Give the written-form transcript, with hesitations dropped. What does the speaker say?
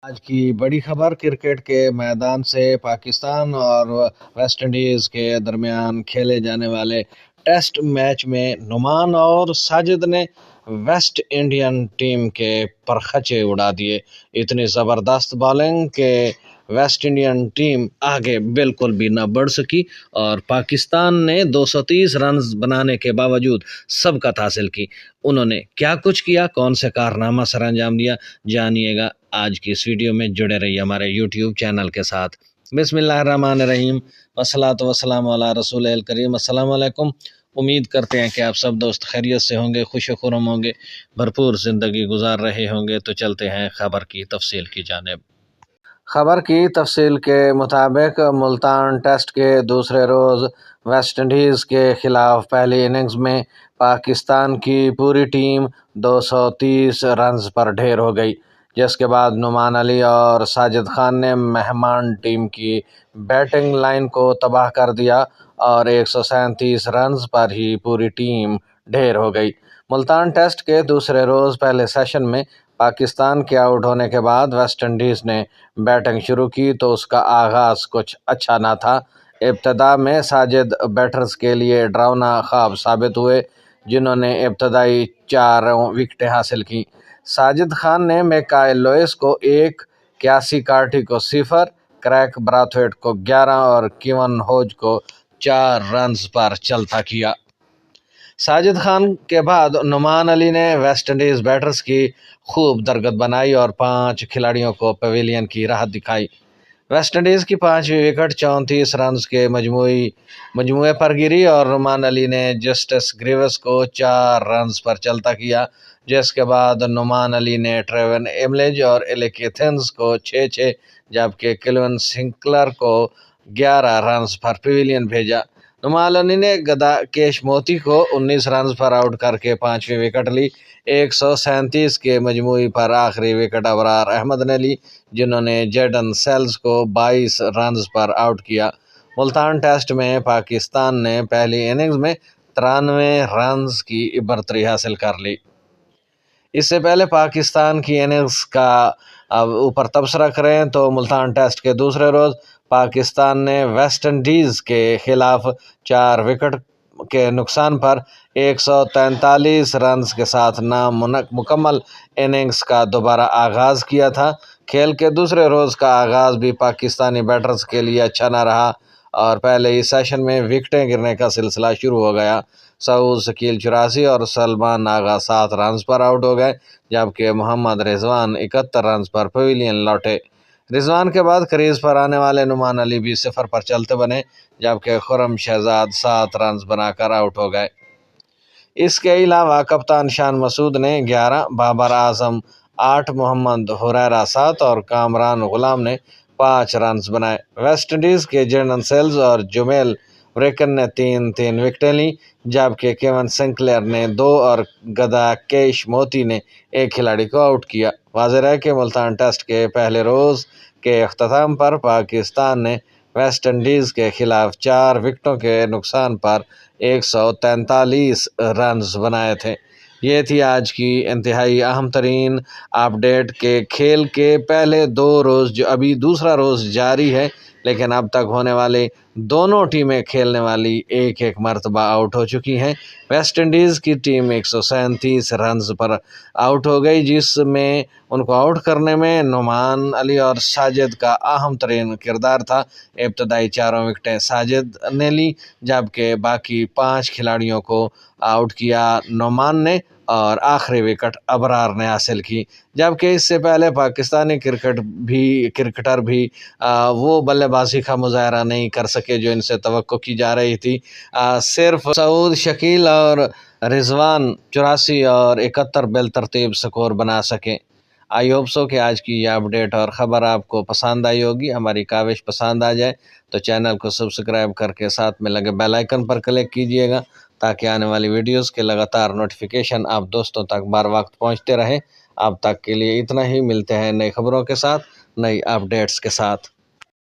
آج کی بڑی خبر کرکٹ کے میدان سے پاکستان اور ویسٹ انڈیز کے درمیان کھیلے جانے والے ٹیسٹ میچ میں نعمان اور ساجد نے ویسٹ انڈین ٹیم کے پرخچے اڑا دیے۔ اتنی زبردست بالنگ کہ ویسٹ انڈین ٹیم آگے بالکل بھی نہ بڑھ سکی اور پاکستان نے 230 رنز بنانے کے باوجود سبقت حاصل کی۔ انہوں نے کیا کچھ کیا، کون سے کارنامہ سر انجام دیا، جانیے گا آج کی اس ویڈیو میں۔ جڑے رہیے ہمارے یوٹیوب چینل کے ساتھ۔ بسم اللہ الرحمن الرحیم، والصلاۃ والسلام علی رسول الکریم۔ السلام علیکم۔ امید کرتے ہیں کہ آپ سب دوست خیریت سے ہوں گے، خوش و خرم ہوں گے، بھرپور زندگی گزار رہے ہوں گے۔ تو چلتے ہیں خبر کی تفصیل کی جانب۔ خبر کی تفصیل کے مطابق ملتان ٹیسٹ کے دوسرے روز ویسٹ انڈیز کے خلاف پہلی اننگز میں پاکستان کی پوری ٹیم 230 رنز پر ڈھیر ہو گئی، جس کے بعد نعمان علی اور ساجد خان نے مہمان ٹیم کی بیٹنگ لائن کو تباہ کر دیا اور 137 رنز پر ہی پوری ٹیم ڈھیر ہو گئی۔ ملتان ٹیسٹ کے دوسرے روز پہلے سیشن میں پاکستان کے آؤٹ ہونے کے بعد ویسٹ انڈیز نے بیٹنگ شروع کی تو اس کا آغاز کچھ اچھا نہ تھا۔ ابتدا میں ساجد بیٹرز کے لیے ڈراؤنا خواب ثابت ہوئے، جنہوں نے ابتدائی 4 وکٹیں حاصل کیں۔ ساجد خان نے میکائل لوئس کو 1، کیاسی کارٹی کو 0، کریگ براتھویٹ کو 11 اور کیون ہوج کو 4 رنز پر چلتا کیا۔ ساجد خان کے بعد نعمان علی نے ویسٹ انڈیز بیٹرز کی خوب درگت بنائی اور 5 کھلاڑیوں کو پویلین کی راہ دکھائی۔ ویسٹ انڈیز کی 5ویں وکٹ 34 رنز کے مجموعے پر گری اور نعمان علی نے جسٹس گریوس کو 4 رنز پر چلتا کیا، جس کے بعد نعمان علی نے ٹریون ایملج اور ایلک ایتھنز کو 6 جبکہ کیلون سنکلر کو 11 رنز پر پویلین بھیجا۔ نعمان علی نے گدا کیش موتی کو 19 رنز پر آؤٹ کر کے 5ویں وکٹ لی۔ 137 کے مجموعی پر آخری وکٹ ابرار احمد نے لی، جنہوں نے جیڈن سیلز کو 22 رنز پر آؤٹ کیا۔ ملتان ٹیسٹ میں پاکستان نے پہلی اننگز میں 93 رنز کی برتری حاصل کر لی۔ اس سے پہلے پاکستان کی اننگز کا اوپر تبصرہ کریں تو ملتان ٹیسٹ کے دوسرے روز پاکستان نے ویسٹ انڈیز کے خلاف 4 وکٹ کے نقصان پر 143 رنز کے ساتھ نامکمل اننگز کا دوبارہ آغاز کیا تھا۔ کھیل کے دوسرے روز کا آغاز بھی پاکستانی بیٹرز کے لیے اچھا نہ رہا اور پہلے ہی سیشن میں وکٹیں گرنے کا سلسلہ شروع ہو گیا۔ سعود شکیل 84 اور سلمان آغا 7 رنز پر آؤٹ ہو گئے، جبکہ محمد رضوان 71 رنز پر پویلین لوٹے۔ رضوان کے بعد کریز پر آنے والے نعمان علی بھی 0 پر چلتے بنے، جبکہ خرم شہزاد 7 رنز بنا کر آؤٹ ہو گئے۔ اس کے علاوہ کپتان شان مسعود نے 11، بابر اعظم 8، محمد حریرہ 7 اور کامران غلام نے 5 رنز بنائے۔ ویسٹ انڈیز کے جیڈن سیلز اور جمیل وریکن نے 3 وکٹیں لیں، جبکہ کیون سنکلر نے 2 اور گدا کیش موتی نے 1 کھلاڑی کو آؤٹ کیا۔ واضح ہے کہ ملتان ٹیسٹ کے پہلے روز کے اختتام پر پاکستان نے ویسٹ انڈیز کے خلاف 4 وکٹوں کے نقصان پر 143 رنز بنائے تھے۔ یہ تھی آج کی انتہائی اہم ترین اپڈیٹ کہ کھیل کے پہلے 2 روز جو ابھی دوسرا روز جاری ہے، لیکن اب تک ہونے والے دونوں ٹیمیں کھیلنے والی 1 مرتبہ آؤٹ ہو چکی ہیں۔ ویسٹ انڈیز کی ٹیم 137 رنز پر آؤٹ ہو گئی، جس میں ان کو آؤٹ کرنے میں نعمان علی اور ساجد کا اہم ترین کردار تھا۔ ابتدائی 4 وکٹیں ساجد نے لی، جبکہ باقی 5 کھلاڑیوں کو آؤٹ کیا نعمان نے اور آخری وکٹ ابرار نے حاصل کی۔ جبکہ اس سے پہلے پاکستانی کرکٹر بھی وہ بلے بازی کا مظاہرہ نہیں کر سکے جو ان سے توقع کی جا رہی تھی۔ صرف سعود شکیل اور رضوان 84 اور 71 بالترتیب سکور بنا سکے۔ آئی ہوپ سو کہ آج کی یہ اپڈیٹ اور خبر آپ کو پسند آئی ہوگی۔ ہماری کاوش پسند آ جائے تو چینل کو سبسکرائب کر کے ساتھ میں لگے بیل آئیکن پر کلک کیجیے گا، تاکہ آنے والی ویڈیوز کے لگاتار نوٹیفیکیشن آپ دوستوں تک بر وقت پہنچتے رہے۔ اب تک کے لیے اتنا ہی، ملتے ہیں نئی خبروں کے ساتھ، نئی اپڈیٹس کے ساتھ۔